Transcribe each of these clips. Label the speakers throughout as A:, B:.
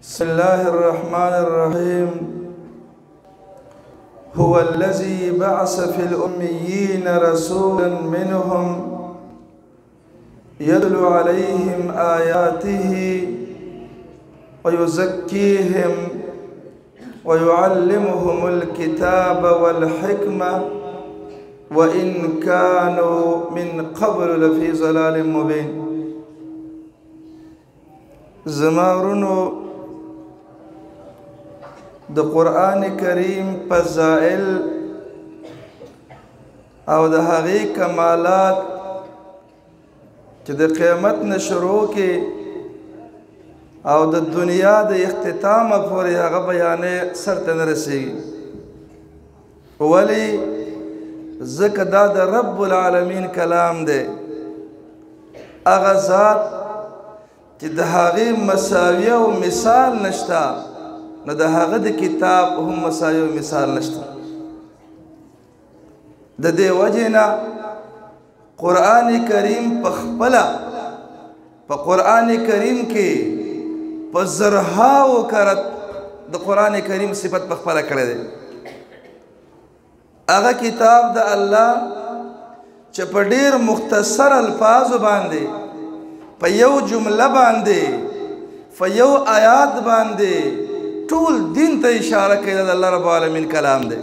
A: بسم الله الرحمن الرحيم. هو الذي بعث في الأميين رسولا منهم يتلو عليهم آياته ويزكيهم ويعلمهم الكتاب والحكمة وإن كانوا من قبل لفي ضلال مبين. زمارونو د قرآن کریم فضائل او د هغې کمالات چې د قیامت نه شروع کې او د دنیا د اختتامه پورې هغه بیانې سر ته نه رسېږي. ولې؟ ځکه دا د رب العالمین کلام دی، هغه ذات چې د هغې مساویه او مثال نشته، نو د هغه د کتاب هم مساویه او مثال نشته. د دې وجې نه قرآن کریم په خپله په قرآن کریم کې په زرهاو کرت د قرآن کریم صفت په خپله کړی دی. هغه کتاب د الله چې په ډېر مختصر الفاظو باندې په یو جمله باندې په یو آیات باندې ټول دین ته اشاره کوي، د الله رب العالمین کلام دی.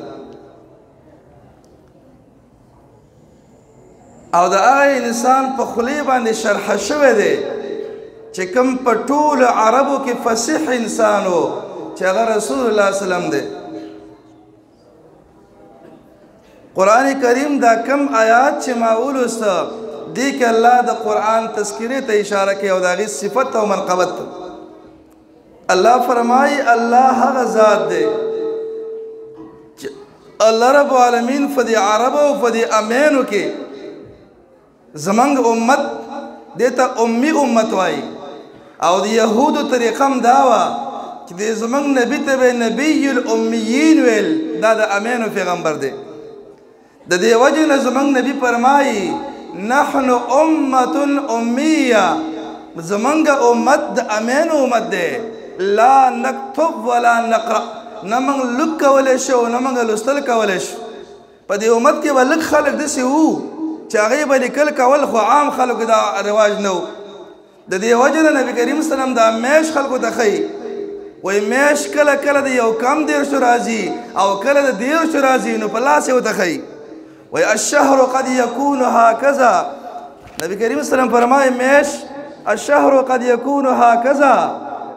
A: او د هغه انسان په خولې باندې شرح شوی دی چې کوم په ټولو عربو کې فصیح انسان و چې هغه رسول الله وسلم دی. قرآن کریم دا کم آیات چې ما ولوسته دې کې الله د قرآن تذکرې ته اشاره کوي او د هغې صفت او منقبت ته. الله فرمایي الله هغه ذات دی چې الله رب العالمین په دې عربو او په دې امینو کې زمونږ امت دې ته امي امت وایي، او د یهودو طریقه هم دا وه چې د زمونږ نبي ته به نبی الامیین ویل، دا د امینو پیغمبر دی. د دې وجې نه زمونږ نبي فرمایي نحن امة امیه، زمونږ امت د امینو امت دی. لا نکتب ولا نقرأ، نه موږ لیک کولی شو نه موږ لوستل کولی شو. په دې امت کې به لږ خلک داسې وو چې هغې به لیکل کول، خو عام خلکو دا رواج نه و. د دې وجې نه نبي کریم وسلم دا میش خلکو ته ښیي، وایي میش کله کله د یو کم دیرشو راځي او کله د دیرشو راځي، نو په لاس یې ورته ښیي. وایي الشهر قد یکون هکذا، نبي کریم وسلم فرمایي میش الشهر قد یکون هکذا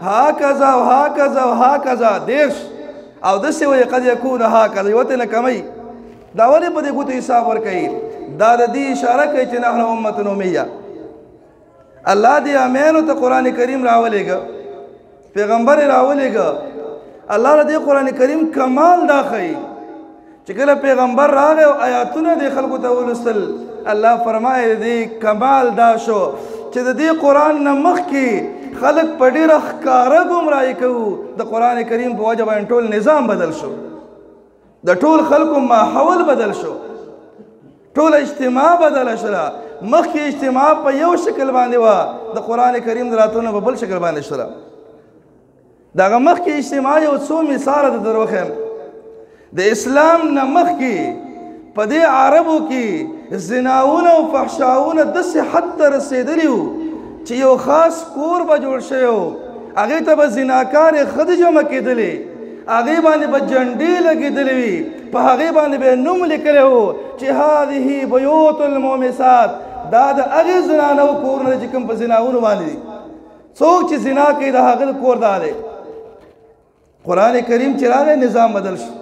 A: هکذا و هکذا و هکذا دیرش، او داسې وایي قد یکون هکذا، یوه ته نه کمی. دا ولې په دې ګوتو حساب ورکوي؟ دا د دې اشاره کوي چې نحن امة امیه. الله دې امینو ته قرآن کریم راولېږه، پیغمبر یې راولېږه. الله د دې قرآن کریم کمال دا ښیي چې کله پیغمبر راغی او آیاتونه دې خلکو ته ولوستل، الله فرمایي د دې کمال دا شو چې د دې قرآن نه مخکې خلک په ډېره ښکاره ګمراهي کوو، د قرآن کریم په وجه باندې ټول نظام بدل شو، د ټول خلکو ماحول بدل شو، ټول اجتماع بدله شوله. مخکې اجتماع په یو شکل باندې وه، د قرآن کریم د راتلو په بل شکل باندې شوله. د هغه مخکې اجتماع یو څو مثاله د در وښیم. د اسلام نه مخکې په دې عربو کې زناونه او فحشاونه داسې حد ته رسېدلي وو چې یو خاص کور به جوړ شوی و، هغې ته به زناکارې ښځې جمع کېدلې، هغې باندې به جنډې لګېدلې وي، په هغې باندې به یې نوم لیکلی و چې هذه بیوت المومسات، دا د هغې زنانو کورونه چې کوم په زناونو باندې دي. څوک چې زنا کوي د هغه کور دا دی. قرآن کریم چې راغی نظام بدل شو.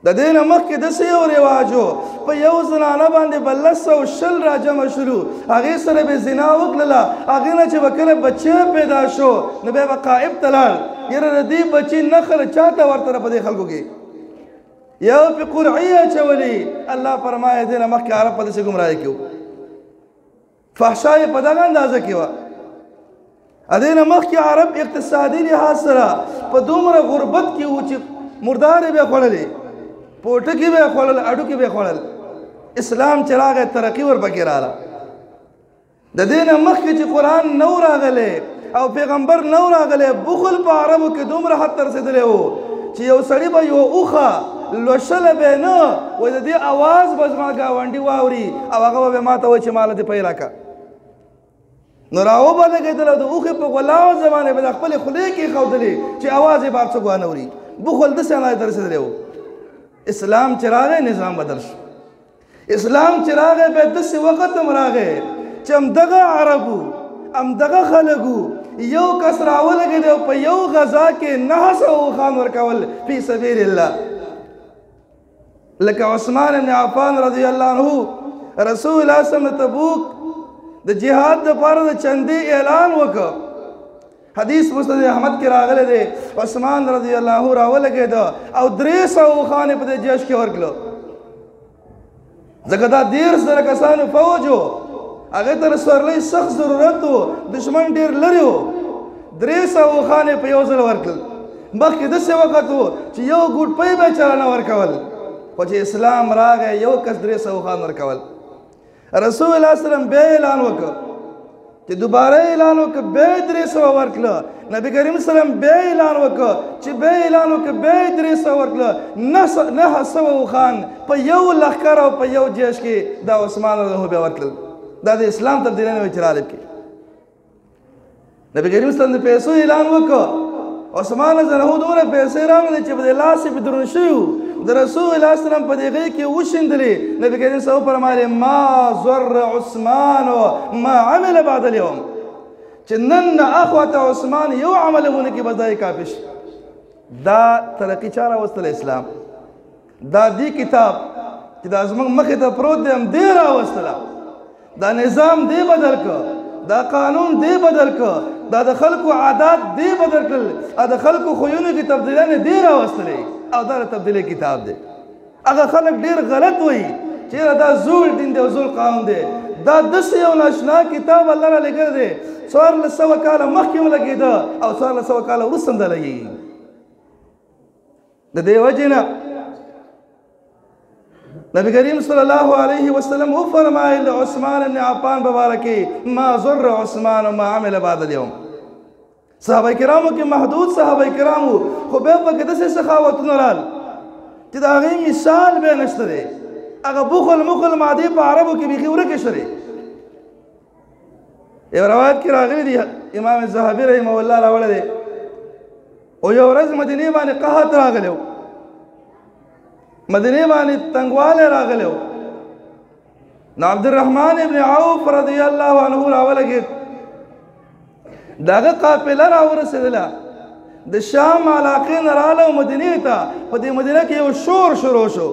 A: د دې نه مخکې داسې یو رواج و، په یو زنانه باندې به 120 راجمع شولو، هغې سره به زنا وکړله، هغې نه چې به کله بچی پیدا شو نو بیا به قائب ته لاړ، یاره د دې بچي نخل چا ته ورته په دې خلکو کې یو پې قرعي اچولي. الله فرمایي دې نه مخکې عرب په داسې ګمراهي کې و، فحشا یې په دغه اندازه کې وه. دې نه مخکې عرب اقتصادي لحاظ سره په دومره غربت کې و چې مردارې به یې خوړلې، پوټکی به خوړل، اډوکی به خوړل. اسلام چې راغی ترقي ورپکې راغله. د دې نه مخکې چې قرآن نو راغلی او پیغمبر نو راغلی بخل په عربو کې دومره حد ته رسېدلی و چې یو سړي به یوه اوښه لوشله به یې نه وایي د دې اواز به زما ګاونډي واوري او هغه به ما ته وایي چې ماله دې پیدا کړه نو راوبه لګېدل او د اوښې په غلاو زمانې به د خپلې خولې کې ایښودلې چې اواز یې به هر څوک وانه اوري بخل داسې اندازې ته رسېدلی و اسلام چې راغی نظام بدل شو اسلام چې راغی بیا داسې وخت هم راغی چې همدغه عربو همدغه خلکو یو کس راولګېدی او په یو غذا کې 900 اوښان ورکول فی سبیل الله لکه عثمان بن عفان رضی الله عنه رسول الله صلی الله علیه وسلم تبوک د جهاد دپاره د چندې اعلان وکړ حدیث مسند احمد کې راغلی دی عثمان رضی الله عنه راولګېده او 300 اوښان یې په دې جیش کې ورکړو ځکه دا 13 کسانو فوج و هغې ته د سورلۍ سخت ضرورت و دشمن ډېر لرې و 300 اوښان یې په یو ځل ورکړل مخکې داسې وخت و چې یو ګوټپۍ به چا نه ورکول خو چې اسلام راغی یو کس 300 اوښان ورکول رسول الله صلی الله علیه وسلم بیا اعلان وکړ چې دوباره اعلان وکړ بیا 300 ورکړه نبی کریم صلی الله علیه وسلم بیا اعلان وکړ چې بیا اعلان وکړ بیا 300 ورکړه 900 اوښان په یو لښکر او په یو جیش کې دا عثمان رضی الله بیا ورکړل دا د اسلام تبدیلی نه وي چې رالب کې نبی کریم صلی الله علیه وسلم د پیسو اعلان وکړ عثمان رضی الله دومره پیسې راغلې چې په دې لاس یې په دروند شوي وو د رسول الله صلی الله علیه وسلم په دې غېږ کې وشیندلې نبی کریم صلی الله علیه وسلم فرمایي ما ضر عثمان ما عمل بعد اليوم چې نن نه اخوته عثمان یو عمل ونه کې بس دا یې کافي شي دا ترقي چا راوستله اسلام دا دې کتاب چې دا زموږ مخې ته پروت دی هم دې راوستله دا نظام دی بدل کړ دا قانون دی بدل کړ دا د خلکو عادات دی بدل کړل دا د خلکو خویونو کې تبدیلیانې دی راوستلې او دا د تبدیلی کتاب دی هغه خلک ډېر غلط وایي چېرې دا زوړ دین دی او زوړ قانون دی دا داسې یو ناشنا کتاب الله را لېږلی دی 1400 کاله مخکې هم لګېده او 1400 کاله وروسته هم دا لګېږي د دې وجې نه نبی کریم صلی الله علیه وسلم وفرمایل عثمان بن عفان مبارکی ما ضر عثمان ما عمل بعد اليوم صحابه کرامو کې محدود صحابه کرامو خو بیا پکې داسې سخاوتونه رال چې د هغې مثال بیا نشته دی هغه بخل مخل مادې په عربو کې بیخي ورکې شوې یو روایت کې راغلی دی امام ذهبي رحمه الله راوړی دی او یو ورځ مدینې باندې قحط راغلی و مدینه باندې تنګوالی راغلی و نو عبدالرحمن ابن عوف رضی الله عنه راولګېد د هغه قافله راورسېدله د شام علاقې نه راغله مدینې ته په دې مدینه کې یو شور شروع شو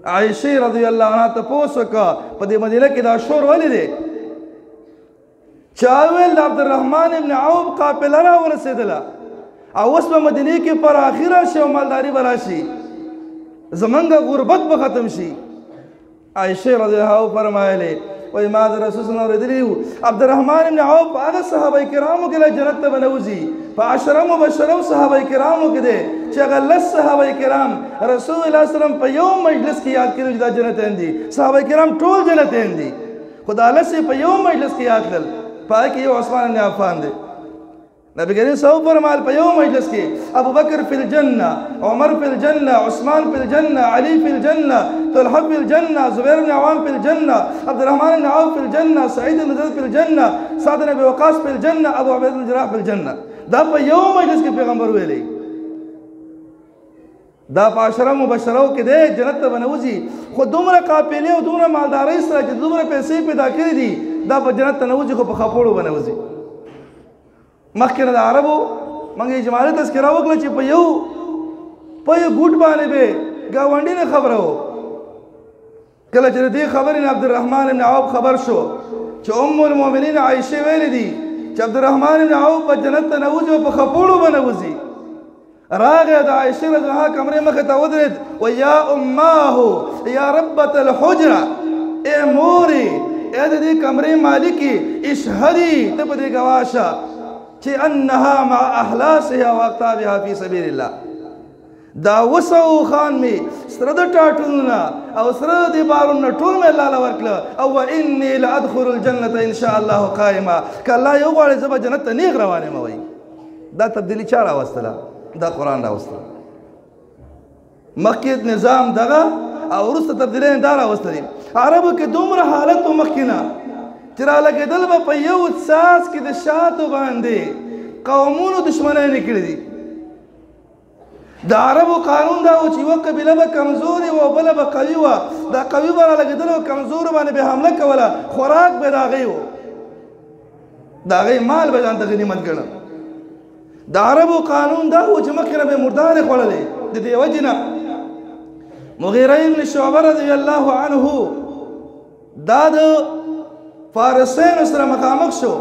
A: عایشې رضی الله عنها تپوس وکړه په دې مدینه کې دا شور ولې دی چا ویل د عبدالرحمن ابن عوف قافله راورسېدله او اوس په مدینې کې پراخي راشي او مالداري به راشي زمونږ غربت به ختم شي عایشې رضی الله عنها فرمایلی وایي ما د رسول صلی الله اورېدلي وو عبدالرحمن بن عوف هغه صحابه کرامو کې له جنت ته به نوځي په عشره مبشره صحابه کرامو کې دی چې هغه 10 صحابه کرام رسول الله صلی الله علیه وسلم په یو مجلس کې یاد کړي چې دا جنتیان دي صحابه کرام ټول جنتیان دي خو دا 10 په یو مجلس کې یاد کړل په هغې کې یو عثمان بن عفان دی نبی کریم صلی الله علیه وسلم فرمایل په یو مجلس کې ابو بکر فی الجنه عمر فی الجنه عثمان فی الجنه علی فی الجنه طلحه فی الجنه زبیر بن عوام فی الجنه عبدالرحمن بن عوف فی الجنه سعید بن زید فی الجنه سعد بن ابي وقاص فی الجنه ابو عبید بن جراح فی الجنه دا په یو مجلس کې پیغمبر ویلی دا په عشره مبشرو کې دی جنت ته به نوځي خو دومره قافلې او دومره مالدارۍ سره چې دومره پیسې پیدا کړي دي دا په جنت ته نوځي خو په خپوړو به نوځي مخکې د عربو موږ اجمالي تذکره وکړه چې په یو ګوټ باندې به ګاونډي نه خبره و کله چې د دې خبرې نه عبدالرحمن بن عوف خبر شو چې ام المؤمنین عایشې ویلې دي چې عبدالرحمن بن عوف په جنت ته نوځي او په خپوړو به نوځي راغی د عایشې رضی الله عنها کمرې مخې ته ودرېد ویا اماه یا ربة الحجره ای مورې ای د دې کمرې مالکې اشهدي ته په دې ګواه شه چې انها مع احلاسها واقطابها فی سبیل الله دا وسو خان می سره د ټاټونه او سره د بارونه ټول مې الله ورکړه او واني لادخل الجنه ان شاء الله قائما کله یو غواړي زه به جنت ته نیغ روانه مې وای دا تبدیلی چا راوستله دا قرآن راوستله مخکې نظام دغه او وروسته تبدیلی دا راوستلې عربو کې دومره حالت و مخکې نه چې رالګېدل به په یو څاڅ کې د شاتو باندې قومونو دشمنۍ کړي دي د عربو قانون دا و چې یوه قبیله به کمزورې وه او بله به قوي وه دا قوي به رالګېدل او کمزورو باندې به حمله کوله خوراک به د هغې و د هغې مال به ځان ته غنیمت ګڼه د عربو قانون دا و چې مخکې نه به مردارې خوړلې د دې وجې نه مغیره ابن شعبه رضی الله عنه دا د فارسینو سره مخامخ شو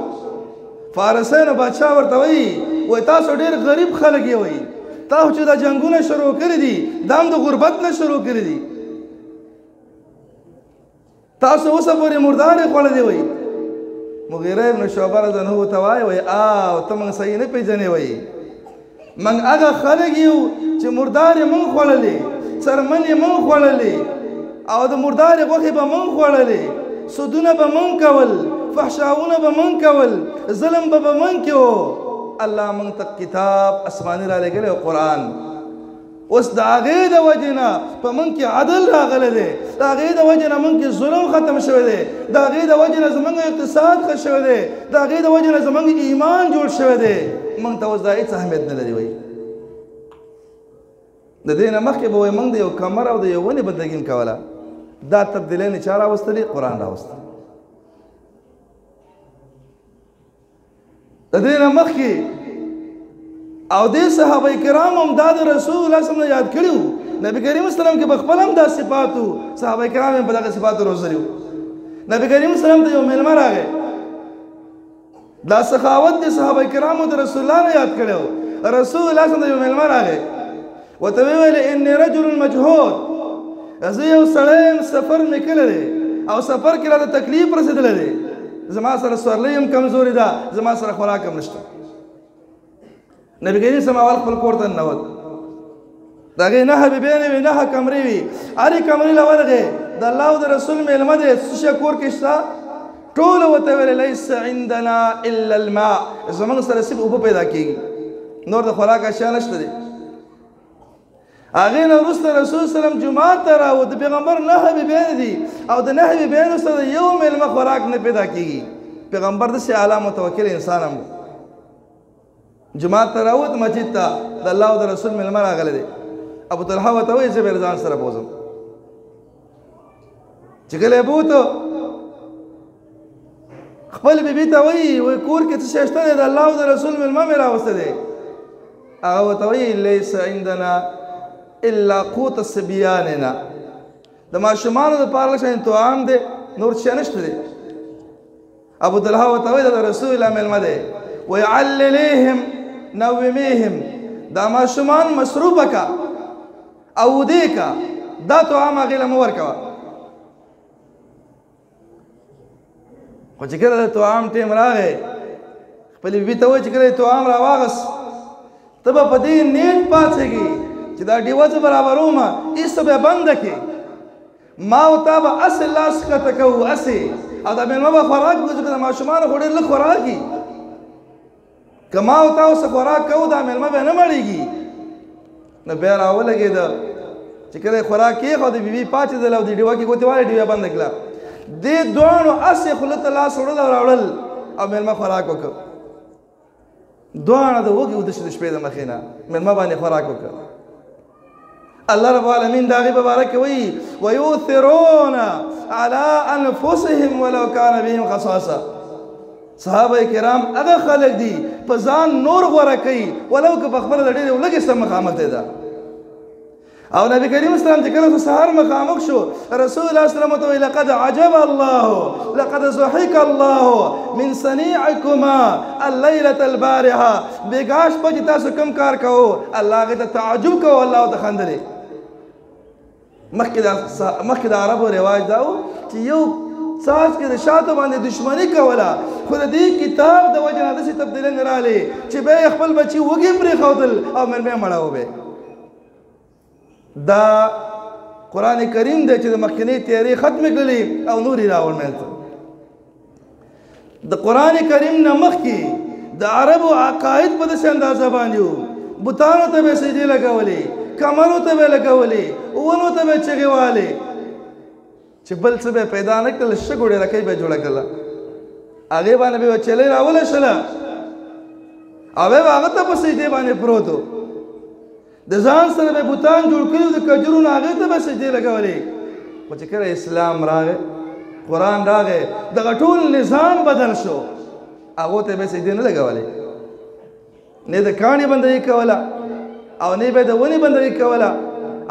A: فارسینو بادشاه ورته وایي تاسو ډېر غریب خلک یې وایي تاسو چې دا جنګونه شروع کړي دي دا هم د غربت نه شروع کړي دي تاسو اوسه پورې مردارې خوړلې وایي مغیره ابن شعبه رضی الله عنه ته وایي ته موږ صحیح نه پېژنې وایي موږ هغه خلک یو چې مردارې موږ خوړلې څرمنې موږ خوړلې او د مردارې غوښې به موږ خوړلې سودونه به موږ کول فحشاونه به موږ کول ظلم به موږ کوو الله موږ ته کتاب اسماني را لېږلی او قرآن اوس د هغې د وجې نه په موږ کې عدل راغلی دی د هغې د وجې نه موږ کې ظلم ختم شوی دی د هغې د وجې نه زموږ اقتصاد ښه شوی دی د هغې د وجې نه زموږ ایمان جوړ شوی دی موږ ته اوس دا هېڅ اهمیت نه لري وایي د دې نه مخکې به وایي موږ د یو کمر او د یو ونې بندګي کوله دا تبدیلۍ چا راوستلې قرآن راوستل د دې نه مخکې او دې صحابه کرام هم دا د رسول الله صلی الله یاد کړي وو نبی کریم صلی الله علیه وسلم کې په خپل هم دا صفات وو صحابه کرام هم په دغه صفاتو روزلي وو نبی کریم صلی الله علیه وسلم ته یو میلمه راغی دا سخاوت د صحابه کرامو د رسول الله نه یاد کړی وو رسول الله صلی الله علیه وسلم یو میلمه راغی ورته ویل انی رجل مجهود زه یو سړی یم سفر مې کړی دی او سفر کې راته تکلیف رسېدلی دی زما سره سورلۍ هم کمزورې ده زما سره خوراک هم نشته نبي کریم صلی الله علیه وسلم خپل کور ته ننوت د هغې 9 بیبیانې وې 9 کمرې وي هرې کمرې له ورغې د الله او د رسول میلمه دی څه شی کور کې شته ټولو ورته ویل لیس عندنا الا الماء زموږ سره صرف اوبه پیدا کېږي نور د خوراک اشیا نشته دی هغې نه وروسته رسول صلی الله علیه وسلم جومات ته راوت د پیغمبر 9 بیبیانې دي او د 9 بیبیانو سره یو میلمه خوراک نه پیدا کېږي پیغمبر داسې اعلی متوکل انسان هم جماعت ته راوت مسجد ته د الله او د رسول میلمه راغلی دی ابو طلحه ورته وایي زه به ځان سره بوځم چې کله یې بوته خپل بیبي ته وایي کور کې څه شی شته دی د الله او د رسول میلمه مې راوستی دی هغه ورته وایي لیس عندنا الا قوت صبیاننا د ماشومانو دپاره لږ شان طعام دی نور څه نشته دی ابو طلحه ورته وایي د رسول الله میلمه دی وایي عللیهم نومیهم دا ماشومان مصروفه کا او دې کا دا طعام هغې له مه ورکوه خو چې کله د طعام ټیم راغی خپلې بیبي ته وایي چې کله یې طعام راواغست ته به په دې نیټ پاڅېږي چې دا ډیوه زه برابرومه ایسته به یې بنده کړې ما او تا به هسې لاس ښکته کوو هسې او دا مېلمه به خوراک وکړو ځکه د ماشومانو خو ډېر لږ خوراک وي که ما او تا اوسه خوراک کوو دا مېلمه به نه مړېږي نو بیا راولګېده چې کله یې خوراک کېښود د بیبي پاڅېدله او د ډیوه کې ګوتې والی ډیوه بنده کړه دې دواړو هسې خوله ته لاس وړل او راوړل او مېلمه خوراک وکړ دواړه د وږي وده شو د شپې د مخې نه مېلمه باندې خوراک وکړ الله رب العالمین د هغې په باره کې وایي ویؤثرون علی انفسهم ولو کان بهم خصاصه صحابه کرام هغه خلک دي په ځان نور غوره کوي ولو که په خپله د ډېرې لږې سره مخامخ دی ده او نبی کریم اسلام چې کله سهار مخامخ شو رسول الله اسلام ته وایي لقد عجب الله لقد ضحك الله من صنيعكما الليله البارحه بېګا شپه چې تاسو کوم کار کوو الله هغې ته تعجب کوو الله ورته خندلې مخکې د عربو رواج دا و چې یو څاڅ کې د شاتو باندې دشمني کوله خو د دې کتاب د وجې نه داسې تبدیلۍ نه رالې چې بیا یې خپل بچي وږي پرېښودل او مېلمه یې مړه وبې دا قرآن کریم دی چې د مخکنۍ تیارې ختمې کړلې او نورې راوړ منځته د قرآن کریم نه مخکې د عربو عقاید په داسې اندازه باندې وو بتانو ته به یې سجدې لګولې کمرو ته به یې لګولې ونو ته به یې چغې والې چې بل څه به یې پیدا نه کړل شګو ډېرکۍ به یې جوړه کړله هغې باندې به یې چلۍ راولشله او به هغه ته په سجدې باندې پروت و د ځان سره به بوتان جوړ کړي د کجورو نه هغې ته به سجدې لګولې خو چې کله اسلام راغی قرآن راغی دغه ټول نظام بدل شو هغو ته به سجدې نه لګولې نه د کاڼي بندګي کوله او نه به د ونې بندګي کوله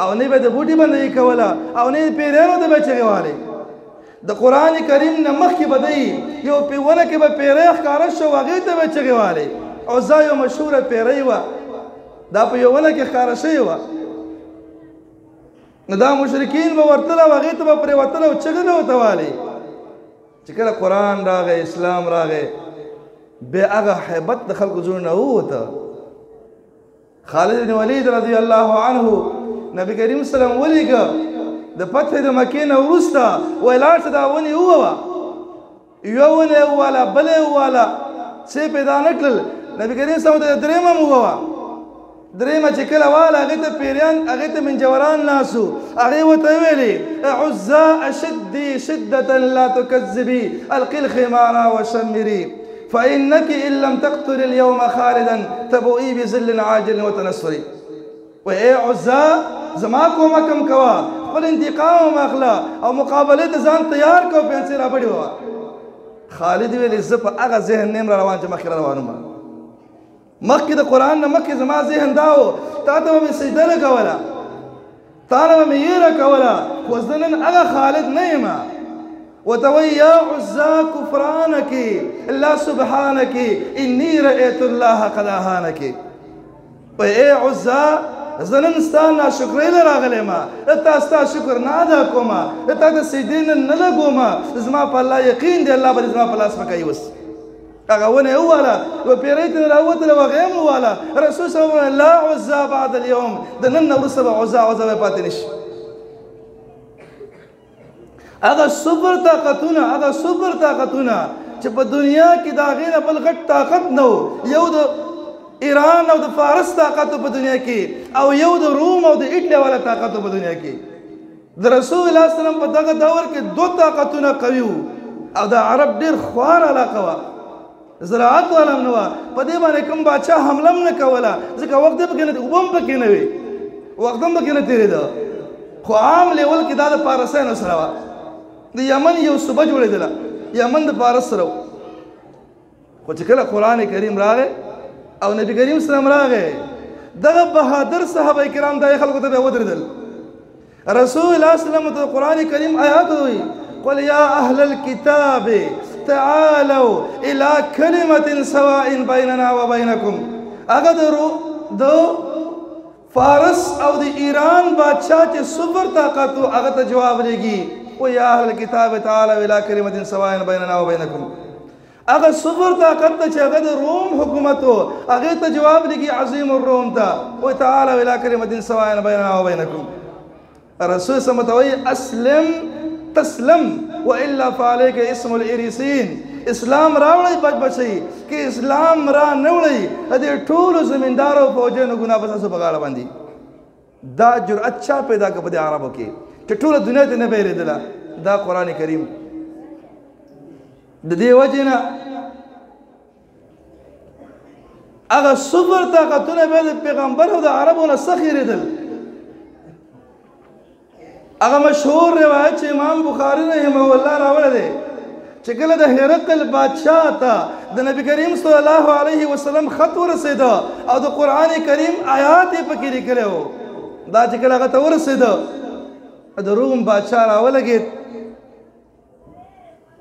A: او نه به د بوټي بندګي کوله او نه پیریانو ته به چغې والې د قرآن کریم نه مخکې به دی یو ونه کې به پیری ښکاره شو هغې ته به چغې والې عزا یو مشهوره پیری وه دا په یو ونه کې ښکاره شوې وه نو دا مشرکین به ورتل او هغې ته به پرېوتل او چغې به ورته والې چې کله قرآن راغی اسلام راغی بیا هغه حیبت د خلکو زړونو نه ووته خالد بن ولید رضی الله عنه نبی کریم سلام ولیږه د فتح د مکې نه وروسته وایي لاړ شه دا ونې ووهه یوه ونه یې وواله بله یې وواله څه یې پیدا نه کړل نبی کریم سلام ته درېیمه هم ووهه درېیمه چې کله واله هغې ته پیریان هغې ته منجوران ناسو هغې ورته ویلې عزا اشدي شدة لا تكذبي القي الخمار وشمري فإنك إن لم تقتل اليوم خالدا تبوئي بذل عاجل وتنصري وإي عزا زما کومکم کوا خپل انتقام ماخلا او مقابله ته ځان تیار کو پنسي را پړی و خالد ویل زه په هغه ذهن نیم را روان چې مخکې را روانم مخکې د قرآن نه مخکې زما ذهن دا و تا ته به مې سجده لګوله تا نه به مې یېره کوله خو زه نن هغه خالد نه یم وتوي يا عزا كفرانك لا سبحانك إني رأيت الله قد أهانك وإي عزا زنن ستانا شکرې له راغلی ما تا ستا شکر نه ادا کومه تا د سجدې نه نه لګومه زما په الله یقین دی الله به زما په لاس مکوي اوس هغه ونه یې وواله یوه پیرۍ ته راووتله هغه یې هم وواله رسول صلی الله علیه لا عزا بعد اليوم د نن نه وروسته به عزا به پاتې نه شي هغه صبر طاقتونه چې په دنیا کې د هغې نه بل غټ طاقت نه و یو د ایران او د فارس طاقت په دنیا کې او یو د روم او د ایټلی والا طاقت په دنیا کې د رسول الله صلی الله علیه وسلم په دغه دور کې دو طاقتونه قوي وو او د عرب ډېر خوار علاقه وه زراعت والا هم نه وه په دې باندې کوم باچا حمله هم نه کوله ځکه وخت یې پکې نه اوبه هم پکې نه وي وخت هم پکې نه تېرېده خو عام لیول کې دا د پارسیانو سره وه د یمن یو صوبه جوړېدله یمن د فارس سره خو چې کله قرآن کریم راغی او نبی کریم سلام راغی دغه بهادر صحابه کرام دا خلکو ته به ودرېدل رسول الله سلام ته قرآن کریم آیات وایي قل یا اهل الكتاب تعالوا الى كلمة سواء بيننا وبينكم هغه د فارس او د ایران بادشاہ چې صبر طاقت هغه ته جواب لګي ويا أهل الكتاب تعالوا إلى كلمة سواء بيننا وبينكم هغه صبر طاقت ته چې هغه د روم حکومت و هغې ته جواب لګي عظیم الروم ته وایي تعالوا إلى كلمة سواء بيننا وبينكم رسول صلی الله علیه وسلم اسلم تسلم والا فعليك اسم الاريسين اسلام راوړی بچ بچي کې اسلام را نه وړي دې ټولو زمیندارو فوجونو ګناه په تاسو په غاړه باندې دا جرأت چا پیدا کړ په دې عربو کې چې ټوله دنیا ته نه بیرېدله دا قرآن کریم د دې وجې نه هغه صبر طاقتونه به د پیغمبر او د عربو نه سخت یېرېدل هغه مشهور روایت چې امام بخاري رحمه الله راوړی دی چې کله د هرقل بادشاه ته د نبی کریم صلی الله علیه وسلم خط ورسېده او د قرآن کریم آیات یې پکې لیکلی و دا چې کله هغه ته ورسېده د روم بادشاه راولګېد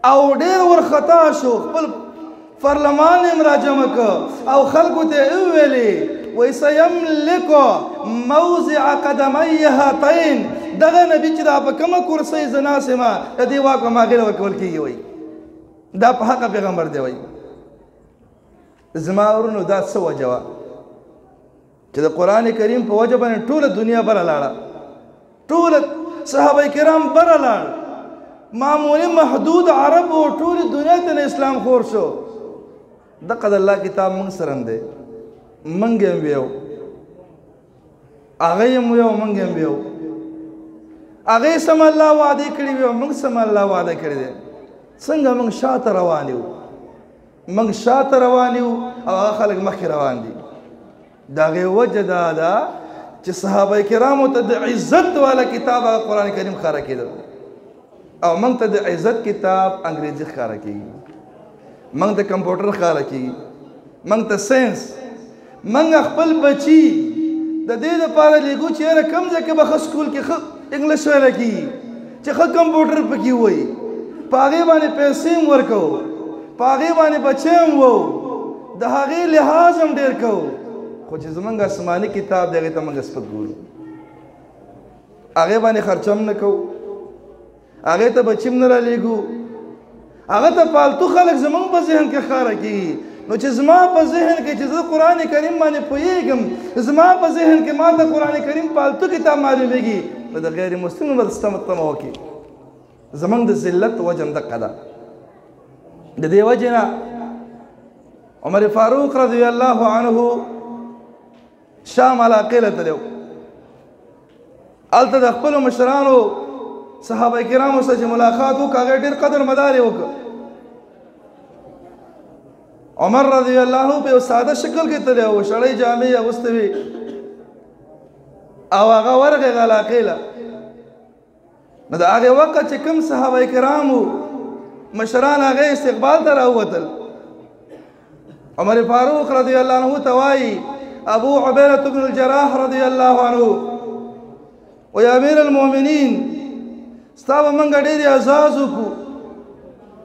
A: او ډېر ورخطا شو خپل پارلمان یې راجمع کړ او خلکو ته یې وویلې وایي سیملک موضع قدمی هاتین دغه نبي چې دا په کومه کرسۍ زه ناست یم د دې واک به ما هغې له ورکول کېږي وایي دا په حقه پیغمبر دی وایي زما ورونو دا څه وجه وه چې د قرآن کریم په وجه باندې ټوله دنیا بره لاړه ټول صحابه کرام بره لاړ معمولی محدود عرب او ټول دنیا ته اسلام خور شو دغه د الله کتاب موږ سره دی موږ یې ویو هغه یې ویو موږ یې ویو هغه سم الله وعده کړی ویو موږ سم الله وعده کړی دی څنګه موږ شاته روان یو موږ شاته روان یو او هغه خلک مخکې روان دي د هغې وجه دا ده چې صحابه کرامو ته د عزت والا کتاب هغه قرآن کریم ښکاره کېده او موږ ته د عزت کتاب انګریزي ښکاره کېږي موږ ته کمپیوټر ښکاره کېږي موږ ته ساینس موږ خپل بچي د دې دپاره لیږو چې یاره کوم ځای کې به ښه سکول کې ښه انګلیش ویله کېږي چې ښه کمپیوټر پکې وایي په هغې باندې پیسې هم ورکوو په هغې باندې بچی هم وو د هغې لحاظ هم ډېر کوو خو چې زمونږ آسماني کتاب دی هغې ته موږ سپک ګورو هغې باندې خرچه هم نه کوو هغې ته بچي هم نه رالیږو هغه ته پالتو خلک زمونږ په ذهن کې ښکاره کېږي نو چې زما په ذهن کې چې زه قرآن کریم باندې پوهېږم زما په ذهن کې ما ته قرآن کریم پالتو کتاب معلومېږي نو د غیر مسلم به ستمه وکړي زمونږ د ذلت وجه هم دقه ده د دې وجې نه عمر فاروق رضی الله عنه شام علاقې له تللی هلته د خپلو مشرانو صحابه کرامو سره چې ملاقات وکړه هغې ډېر قدر مدار یې وکړه عمر رضی الله عنه په یو ساده شکل کې تللی و شړۍ جامې یې اغوستې وې او هغه ورغی هغه علاقې له نو د هغې وخت چې کوم صحابه کرامو مشران هغه استقبال ته راووتل عمر فاروق رضی الله عنه ته وایي ابو عبیدة بن الجراح رضی الله عنه وی امیر المؤمنین ستا به موږ ډېرې اعزاز وکړو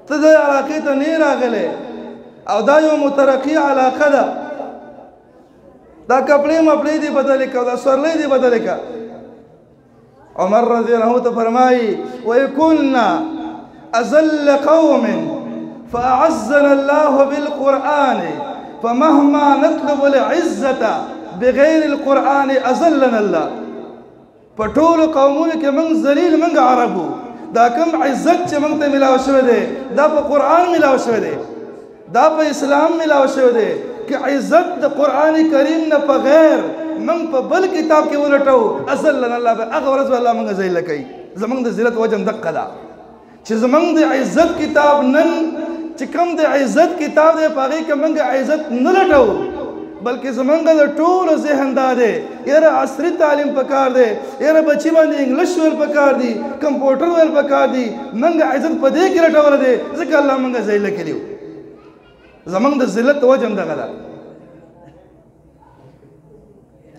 A: ته دې علاقې ته نه راغلی او دا یو مترقي علاقه ده دا کپړې مپړې دې بدلې که دا سورلۍ دې بدلې که عمر رضی الله عنه ته فرمایي وی كنا أذل قوم فأعزنا الله بالقرآن فمهما نطلب العزة بغير القرآن أذلنا الله پټول قومونو کې موږ ذلیل موږ عربو دا کوم عزت چې موږ ته ملاو شوی دی دا په قرآن ملاو شوی دی دا په اسلام ملاو شوی دی که عزت د قرآن کریم نه په غیر موږ په بل کتاب کې ولټو أذلنا الله به هغه ورځ به الله موږ ذلیله کوي زموږ د ذلت وجه هم دقه ده چې زمونږ د عزت کتاب نن چې کوم د عزت کتاب دی په هغې کې موږ عزت نه لټو بلکې زمونږ د ټولو ذهن دا دی یاره عصري تعلیم پکار دی یاره بچي باندې انګلیش ویل پکار دي کمپیوټر ویل پکار دي موږ عزت په دې کې لټولی دی ځکه الله موږ ذلیله کړي وو زمونږ د ذلت وجه هم دغه ده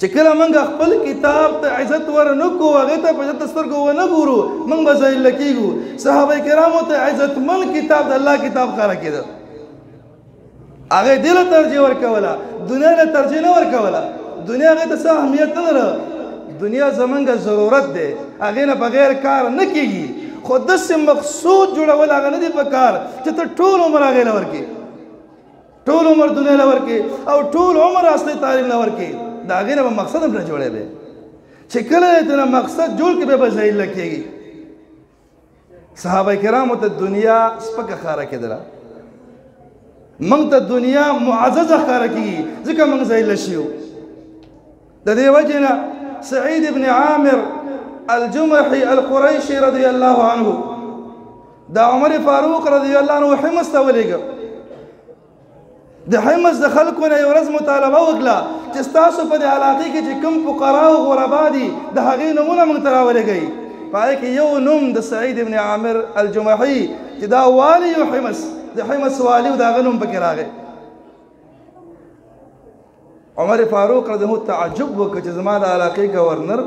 A: چې کله موږ خپل کتاب ته عزت ورنه کوو هغې ته په عزت سترګو ونه ګورو موږ به ذلیله کېږو صحابه کرامو ته عزتمن کتاب د الله کتاب ښکاره کېده هغې دې له ترجیح ورکوله دنیا له ترجیح نه ورکوله دنیا هغې ته څه اهمیت نه لره دنیا زمونږ ضرورت دی هغې نه بغیر کار نه کېږي خو داسې مقصود جوړول هغه نه دي په کار چې ته ټول عمر هغې له ورکې ټول عمر دنیا له ورکې او ټول عمر اصلي تعلیم له ورکې د هغې نه به مقصد هم نه جوړی دی چې کله یې ته مقصد جوړ کړي بیا به ذلیله کېږي صحابه کرامو ته دنیا سپکه ښکاره کېدله موږ ته دنیا معززه ښکاره کېږي ځکه موږ ذلیله شیو د دې وجې نه سعید بن عامر الجمحي القریشي رضی الله عنه دا عمر فاروق رضی الله عنه حمص ته ولېږه د حمص د خلکو نه یو ورځ مطالبه وکړه چې ستاسو په دې علاقې کې چې کوم فقرا او غربا دي د هغې نومونه موږ ته راولېږئ په هغې کې یو نوم د سعید بن عامر الجمحي چې دا والي و حمص د حمص والي و د هغه نوم پکې راغی عمر فاروق رضی الله تعجب وکړه چې زما د علاقې گورنر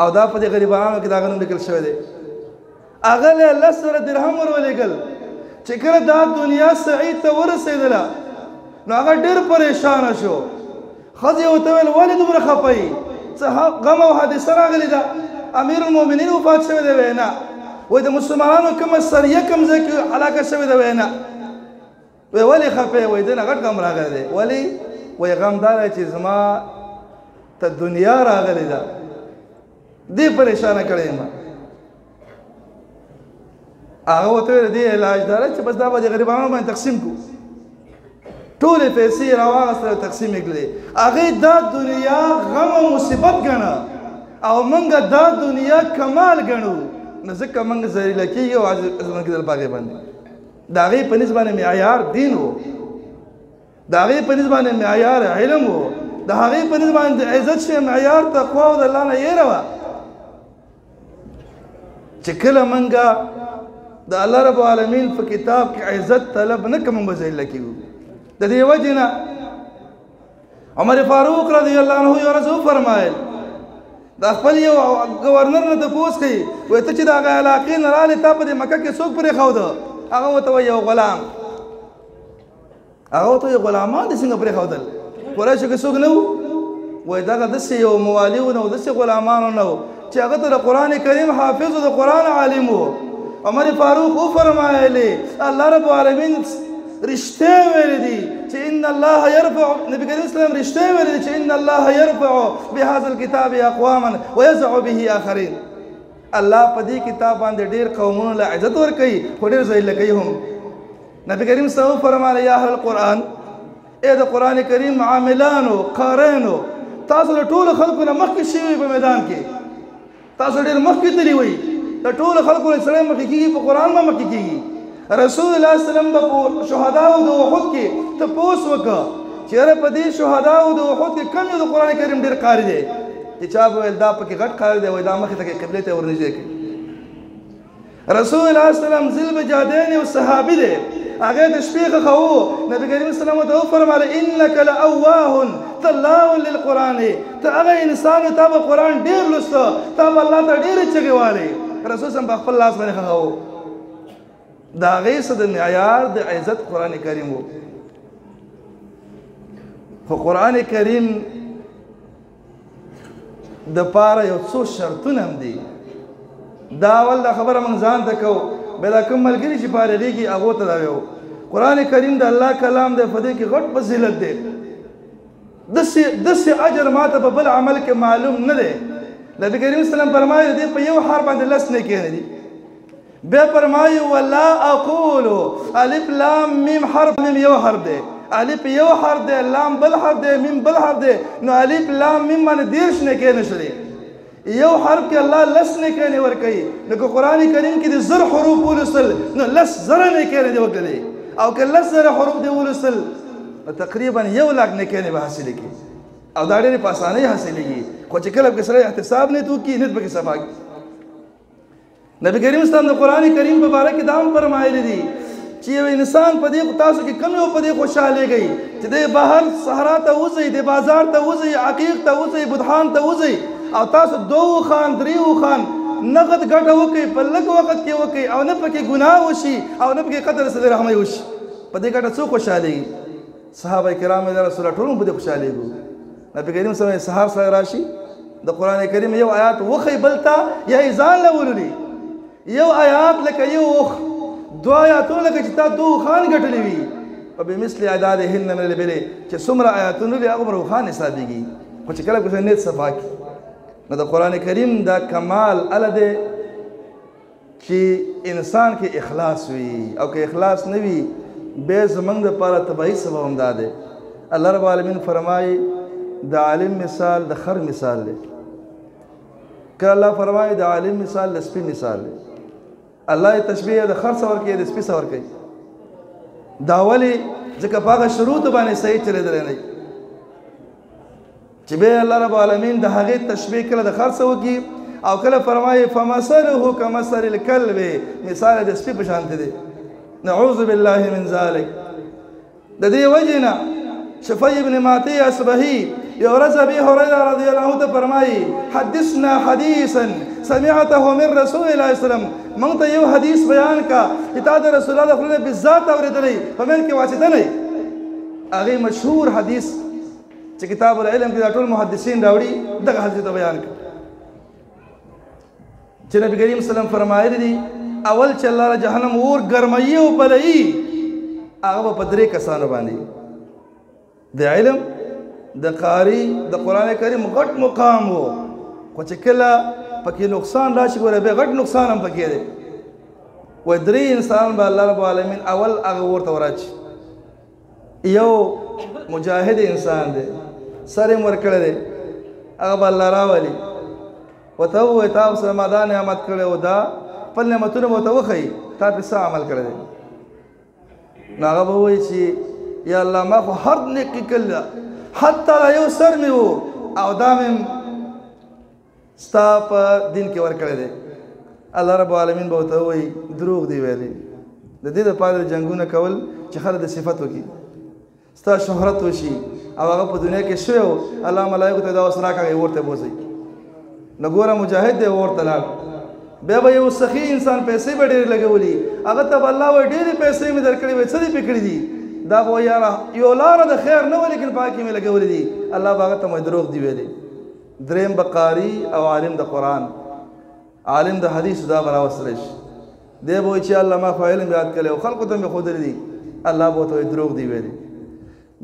A: او دا په دې غریبانو کې د هغه نوم لیکل شوی دی هغه له 10 زره درهم ور ولېږل چې کله دا دنیا سعید ته ورسېدله نو هغه ډېر پریشانه شو ښځې ورته ویل ولې دومره خفه یې څه غم او حادثه راغلې ده امیر المؤمنین وفات شوی دی وایي نه وایي د مسلمانانو کومه سریه کوم ځای کې هلاکه شوې ده وایي نه وایي ولې خفه یې وایي دې نه غټ غم راغلی دی ولې وایي غم دا دی چې زما ته دنیا راغلې ده دې پریشانه کړی یم هغه ورته ویل دې علاج دا چې بس دا به د غریبانو باندې تقسیم کړو ټولې پیسې راواغېستلې او تقسیم یې کړلې هغې دا دنیا غم او مصیبت ګڼه او موږ دا دنیا کمال ګڼو نو ځکه موږ ذلیله کېږي او عزتمند کېدل په هغې باندې د هغې په نسبت باندې معیار دین و د هغې په نسبت باندې معیار علم و د هغې په نسبت باندې عزت شی معیار تقوا او د الله نه یېره وه چې کله موږ د الله رب العالمین په کتاب کې عزت طلب نه کوو موږ به ذلیله کېږو د دې وجې نه عمر فاروق رضی الله عنه یو ورځ وفرمایل د خپل یو ګورنر نه تپوس کوي وایي ته چې د هغه علاقې نه رالې تا په دې مکه کې څوک پرېښوده هغه ورته وایي یو غلام هغه ورته وایي غلامان دې څنګه پرېښودل قریشو کې څوک نه وو وایي دغه داسې یو موالي و نه و داسې غلامانو نه و چې هغه ته د قرآن کریم حافظ و د قرآن عالم و عمر فاروق وفرمایلې الله رب العالمین رشته ویلي دي چې ان الله يرفع نبی کریم اسلام رشته ویلي دي چې ان الله يرفع بهذا الكتاب اقواما ويزع به اخرين الله په دې کتاب باندې ډېر قومونو له عزت ورکوي خو ډېر ذلیله کوي هم نبی کریم صلی فرمایله یا اهل القرآن ای د قرآن کریم عاملانو قارینو تاسو د ټولو خلکو نه مخکې شوي په میدان کې تاسو ډېر مخکې تللي وئ د ټولو خلکو نه سړی مخکې کېږي په قرآن به مخکې کېږي رسول الله صلی الله علیه وسلم به په شهداو د احد کې تپوس وکړه چې یاره په دې شهداو د احد کې کوم یو د قرآن کریم ډېر قاري دی چې چا به ویل دا پکې غټ قاري دی وایي دا مخې ته کې قبلې ته ورنږدې کړي رسول الله صلی الله علیه وسلم ذوالجادین یو صحابي دی هغه د شپې خو نبی کریم صلی الله علیه وسلم فرمایله انک لأواه تلاو للقرآن ته هغه انسان ته به قرآن ډېر لوسته ته به الله ته ډېرې چغې والې رسول صلی په خپل لاس باندې خو د هغې څه د معیار د عزت قرآن کریم و خو قرآن کریم د پاره یو څو شرطونه هم دي دا اول دا خبره موږ ځان ته کوو بیا دا کوم ملګري چې فارغېږي هغو ته دا ویو قرآن کریم د الله کلام دی په دې کې غټ فضیلت دی داسې اجر ماته په بل عمل کې معلوم نه دی نبی کریم صلی الله علیه وسلم فرمایي دې په یو حرف باندې لس نیکۍ نه دي بیا فرمایي ولا اقول الف لام میم حرف میم یو حرف دی الف یو حرف دی لام بل حرف دی میم بل حرف دی نو الف لام میم باندې 10 نیکۍ نشته دی یو حرف کې الله لس نیکۍ نه ورکوي نو که قرآن کریم کې د زر حروف ولوستل نو لس زره نیکۍ نه دي وکړلې او که لس زره حروف دې ولوستل تقریبا 1 لاک نیکۍ نه به حاصلې کړي او دا ډېرې په اسانۍ حاصلېږي خو چې کله پکې سړی احتساب نیت وکړي نیت پکې صفا کړي نبی کریم اسلام د قرآن کریم په باره کې دا هم فرمایلی دي چې یو انسان په دې تاسو کې کم یو په دې خوشحالېږئ چې دی بهر صحرا ته وځئ د بازار ته وځئ عقیق ته وځئ بدخان ته وځئ او تاسو 2 خان 3 خان نغد ګټه وکړئ په لږ وخت کې وکړئ او نه پکې ګناه وشي او نه پکې قتل صدر رحمه وشي په دې ګټه څوک خوشحالېږي صحابه کرام د رسول الله ټول په دې خوشحالېږو نبی کریم صلی الله علیه وسلم سهار سره راشي د قرآن کریم یو آیات وخی بلتا یا ځان له ولولي یو آیات لکه یو وخ 2 آیاتونه لکه چې تا 2 خان ګټلې وي او بمثل اعدادهن من الابل چې څومره آیاتونه لري هغه خان حسابېږي خو چې کله کوم نیت صفا کړي نو د قرآن کریم دا کمال اله دی چې انسان کې اخلاص وي او که اخلاص نه وي بیا زموږ دپاره تباهي سبب هم دا دی الله رب العالمین فرمایي د عالم مثال د خر مثال دی که الله فرمایي د عالم مثال د سپي مثال دی الله یې تشبیه د خر سره ورکوي د سپي سره ورکوي دا ولې ځکه په هغه شروطو باندې صحیح چلېدلی نه چې بیا الله رب العالمین د هغې تشبیه کله د خر سره وکړي او کله فرمایي فمثله کمثل الکلب مثال د سپي په شانتې دی نعوذ بالله من ذلک د دې وجې نه شفی ابن ماتی اصبهی یو ورځ ابي هريره رضی الله عنه ته فرمایي حدثنا حدیثا سمعته من رسول الله صلی الله علیه وسلم موږ ته یو حدیث بیان کا چې تا د رسول الله خپل بالذات اورېدلی په من کې واسطه نه هغې مشهور حدیث چې کتاب العلم کې دا ټول محدثین راوړي دغه حدیث ته بیان کړ چې نبی کریم صلی الله علیه وسلم فرمایلی دي اول چې الله جهنم اور ګرمایي او بلایي هغه په 3 کسانو باندې د علم د قاری د قرآن کریم غټ مقام و خو چې کله پکې نقصان راشي ګوره بیا غټ نقصان هم پکې دی وایي درې انسان به الله رب العالمین اول هغه ورته وراچي یو مجاهد انسان دی سر یې ورکړی دی هغه به الله راولي ورته ووایي تا سره ما دا نعمت کړی و دا خپل نعمتونه به ورته وښیي تا پرې څه عمل کړی دی نو هغه به ووایي چې یا الله ما خو هر نیکي کړې ده حتی دا یو سر مې و او دا مې ستا په دین کې ورکړی دی الله رب العالمین به ورته ووایي دروغ دی ویلي د دې دپاره جنګونه کول چې خلک د صفت وکړي ستا شهرت وشي او هغه په دنیا کې شوی و الله ملایکو ته دا اوس راکاږي ورته بوځئ نو ګوره مجاهد دی ورته لاړ بیا به یو سخي انسان پیسې به ډېرې لګولي هغه ته به الله وایي ډېرې پیسې مې درکړې وایي څه دې پې کړي دي دا به وایي یاره یو لاره د خیر نه وه لیکن پاکې مې لګولې دي الله به هغه ته وایي دروغ دي ویلې دریم به قاري او عالم د قرآن عالم د حدیثو دا به راوستلی شي دی به وایي چې الله ما خو علم یاد کړی او خلکو ته مې ښودلی دي الله به ورته وایي دروغ دي ویلې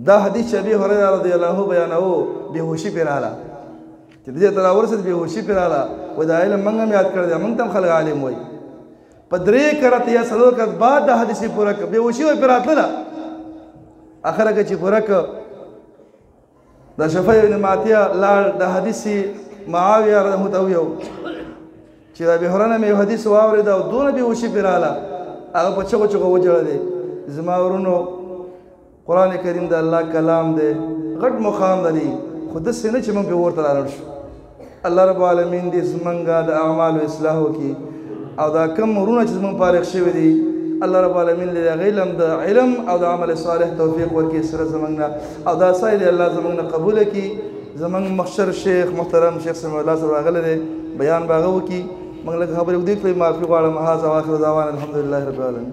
A: دا حدیث چې ابي هريره رضی الله عنه بیانوه بېهوشي پرې راغله چې دې ته راورسېد بېهوشي پرې راغله وایي دا علم موږ هم یاد کړی دی موږ ته هم خلک عالم وایي په 3 کرت یا 4 کرت بعد دا حدیث یې پوره کړه بېهوشي وایي پرې راتلله اخره کې چې پوره کړه د شفیع بن ماتیه لاړ د حدیث معاویه رضی الله عنه ویو چې د ابي هريره مې یو حدیث واورېد او دونه بېهوشي پرې راغله هغه په چغو چغو وژړلې زما ورونو قرآن کریم د الله کلام دی غټ مقام لري خو داسې نه چې موږ پرې ورته رالاړ شو الله رب العالمین دې زموږ د اعمالو اصلاح وکړي او دا کم ورونه چې زموږ فارغ شوي دي الله رب العالمین دې هغې د علم او د عمل صالح توفیق ورکړي سره زموږ نه او دا ځای دې الله زموږ نه قبوله کړي زموږ مخشر شیخ محترم شیخ سمیع الله صاحب راغلی دی بیان به هغه وکړي موږ لږ خبرې اوږدې کړې معافي غواړم هذا واخر دعوانا الحمدلله رب العالمین